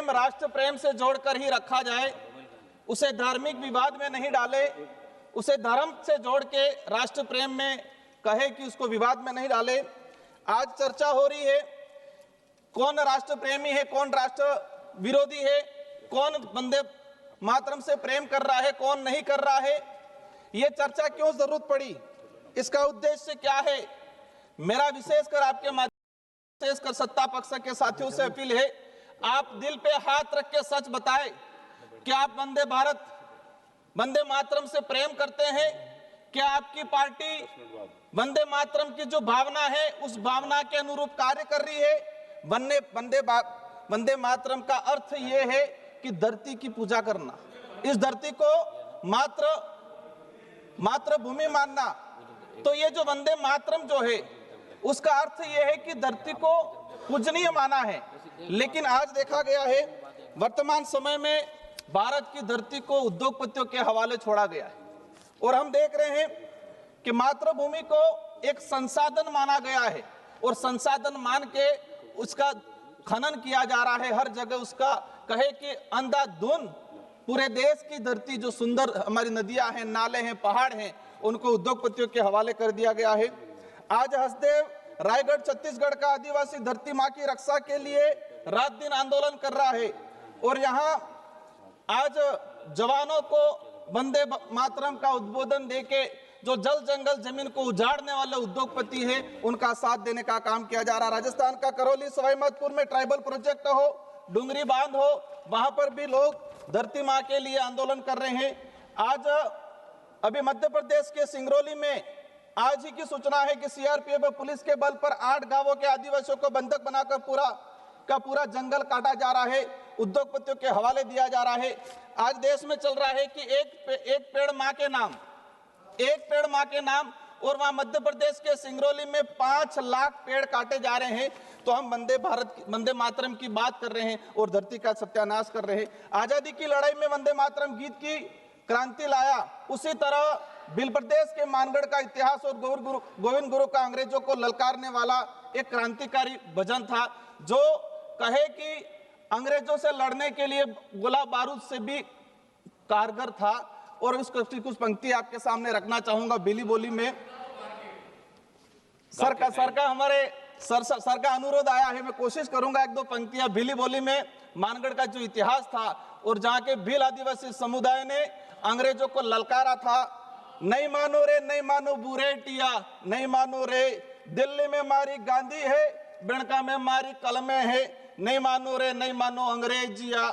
प्रेम राष्ट्र प्रेम से जोड़कर ही रखा जाए, उसे धार्मिक विवाद में नहीं डाले, उसे धर्म से जोड़ के राष्ट्र प्रेम में कहे कि उसको विवाद में नहीं डाले। आज चर्चा हो रही है कौन राष्ट्र प्रेमी है, कौन राष्ट्र विरोधी है, कौन वंदे मातरम से प्रेम कर रहा है, कौन नहीं कर रहा है। ये चर्चा क्यों जरूरत पड़ी, इसका उद्देश्य क्या है? मेरा विशेषकर आपके माध्यम विशेषकर सत्ता पक्ष के साथियों से अपील है, आप दिल पे हाथ रख के सच बताएं कि आप वंदे भारत वंदे मातरम से प्रेम करते हैं? क्या आपकी पार्टी वंदे मातरम की जो भावना है उस भावना के अनुरूप कार्य कर रही है? वंदे मातरम का अर्थ ये है कि धरती की पूजा करना, इस धरती को मातृभूमि मानना। तो ये जो वंदे मातरम जो है उसका अर्थ ये है कि धरती को पूजनीय माना है। लेकिन आज देखा गया है वर्तमान समय में भारत की धरती को उद्योगपतियों के हवाले छोड़ा गया है और हम देख रहे हैं कि मातृभूमि को एक संसाधन माना गया है और संसाधन मान के उसका खनन किया जा रहा है। हर जगह उसका कहे कि अंधाधुंध पूरे देश की धरती जो सुंदर हमारी नदियां हैं, नाले हैं, पहाड़ हैं, उनको उद्योगपतियों के हवाले कर दिया गया है। आज हसदेव रायगढ़ छत्तीसगढ़ का आदिवासी धरती माँ की रक्षा के लिए रात दिन आंदोलन कर रहा है और यहाँ आज जवानों को वंदे मातरम का उद्बोधन देके जो जल जंगल जमीन को उजाड़ने वाले उद्योगपति हैं उनका साथ देने का काम किया जा रहा है। राजस्थान का करौली सवाईमाधोपुर में ट्राइबल प्रोजेक्ट हो, डुंगरी बांध हो, वहां पर भी लोग धरती माँ के लिए आंदोलन कर रहे हैं। आज अभी मध्य प्रदेश के सिंगरौली में आज ही की सूचना है कि सीआरपीएफ पुलिस के बल पर 8 गांवों के आदिवासियों को बंधक बनाकर पूरा जंगल काटा जा रहा है, उद्योगपतियों के हवाले दिया जा रहा है। आज देश में चल रहा है कि एक पेड़ माँ के नाम, एक पेड़ माँ के नाम, और वहां मध्य प्रदेश के सिंगरौली में 5 लाख पेड़ काटे जा रहे हैं। तो हम वंदे मातरम की बात कर रहे हैं और धरती का सत्यानाश कर रहे हैं। आजादी की लड़ाई में वंदे मातरम गीत की क्रांति लाया, उसी तरह भील प्रदेश के मानगढ़ का इतिहास और गोविंद गुरु का अंग्रेजों को ललकारने वाला एक क्रांतिकारी भजन था जो कहे कि अंग्रेजों से लड़ने के लिए गोला बारूद से भी कारगर था। और उस कुछ पंक्ति आपके सामने रखना चाहूंगा भीली बोली में। सर का अनुरोध आया है, मैं कोशिश करूंगा 1-2 पंक्तियां भीली बोली में मानगढ़ का जो इतिहास था और जहां के भील आदिवासी समुदाय ने अंग्रेजों को ललकारा था। नहीं मानो रे, नहीं मानो बुरेटिया, नहीं मानो रे, दिल्ली में मारी गांधी है, बिणका में मारी कलमे है, नहीं मानो रे, नहीं मानो अंग्रेजिया,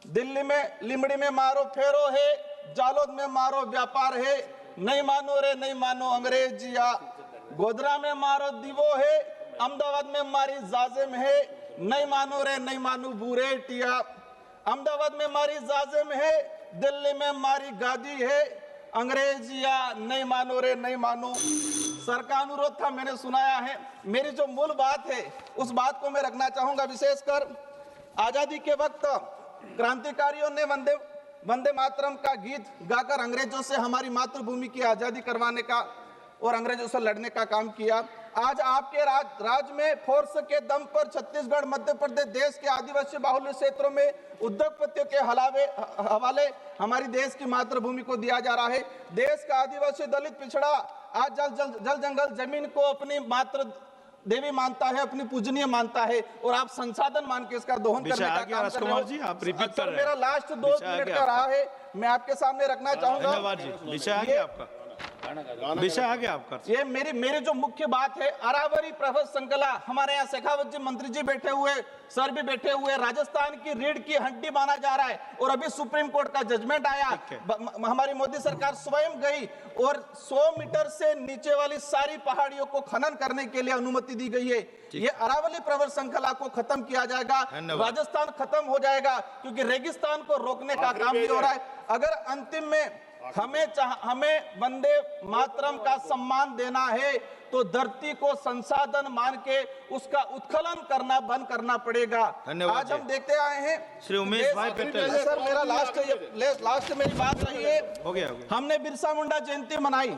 दिल्ली में लिमड़ी में मारो फेरो है, जालोद में मारो व्यापार है, नहीं मानो रे, नहीं मानो अंग्रेजिया, गोधरा में मारो दीवो है, अहमदाबाद में मारी जाजिम है, नहीं मानो रे, नहीं मानो बुरेटिया, अहमदाबाद में मारी जाजिम है, दिल्ली में मारी गादी है, अंग्रेजिया, नहीं मानो रे, नहीं मानो। सर का अनुरोध था, मैंने सुनाया है। मेरी जो मूल बात है उस बात को मैं रखना चाहूंगा। विशेषकर आजादी के वक्त क्रांतिकारियों ने वंदे मातरम का गीत गाकर अंग्रेजों से हमारी मातृभूमि की आजादी करवाने का और अंग्रेजों से लड़ने का काम किया। आज आपके राज्य में फोर्स के दम पर छत्तीसगढ़, मध्य प्रदेश, देश के आदिवासी बाहुल्य क्षेत्रों में उद्योगपतियों के हवाले हमारी देश की मातृभूमि को दिया जा रहा है। देश का आदिवासी दलित पिछड़ा आज जल जंगल जमीन को अपनी मातृ देवी मानता है, अपनी पूजनीय मानता है और आप संसाधन मान के इसका दोहन करने का काम कर रहे हो। जी, आप रिपीट कर रहे हैं। मेरा लास्ट 2 मिनट का रहा है, मैं आपके सामने रखना चाहूंगा। धन्यवाद जी, विषय आ गया आपका। ये मेरी जो मुख्य बात है, अरावरी प्रभु संकला, हमारे यहाँ शेखावत जी मंत्री जी बैठे हुए, सर भी बैठे हुए, राजस्थान की रीढ़ की हड्डी माना जा रहा है और अभी सुप्रीम कोर्ट का जजमेंट आया, हमारी मोदी सरकार स्वयं गई और 100 मीटर से नीचे वाली सारी पहाड़ियों को खनन करने के लिए अनुमति दी गई है। ये अरावली प्रवर श्रृंखला को खत्म किया जाएगा, राजस्थान खत्म हो जाएगा, क्योंकि रेगिस्तान को रोकने का काम भी हो रहा है। अगर अंतिम में हमें वंदे मातरम का सम्मान देना है तो धरती को संसाधन मान के उसका उत्खनन करना बंद करना पड़ेगा। आज हम देखते आए हैं श्री उमेश भाई पटेल। सर मेरा लास्ट मेरी बात रही है, हो गया। हमने बिरसा मुंडा जयंती मनाई।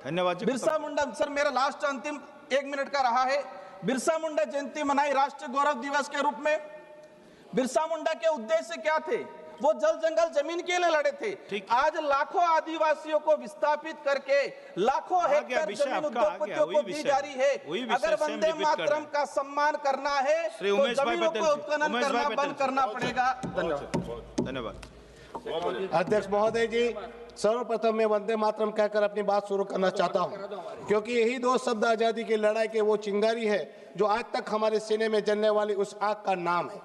धन्यवाद। बिरसा मुंडा, सर मेरा लास्ट अंतिम 1 मिनट का रहा है। बिरसा मुंडा जयंती मनाई राष्ट्रीय गौरव दिवस के रूप में। बिरसा मुंडा के उद्देश्य क्या थे? वो जल जंगल जमीन के लिए लड़े थे। ठीक। आज लाखों आदिवासियों को विस्थापित करके लाखों गया हेक्टेयर विषय जमीन आपका, आ गया, उद्योगपतियों को वही दी विषय। जा रही है। वही विषय अगर सेम वंदे रिपीट कर रहे मातरम हैं। का सम्मान करना है श्री तो उमेश भाई जमीनों पटेल को जी, उत्खनन उमेश भाई करना पटेल बंद जी। करना पड़ेगा। धन्यवाद। धन्यवाद। अध्यक्ष महोदय जी, सर्वप्रथम मैं वंदे मातरम कहकर अपनी बात शुरू करना चाहता हूं, क्योंकि यही दो शब्द आजादी की लड़ाई के वो चिंगारी है जो आज तक हमारे सीने में जलने वाली उस आग का नाम है।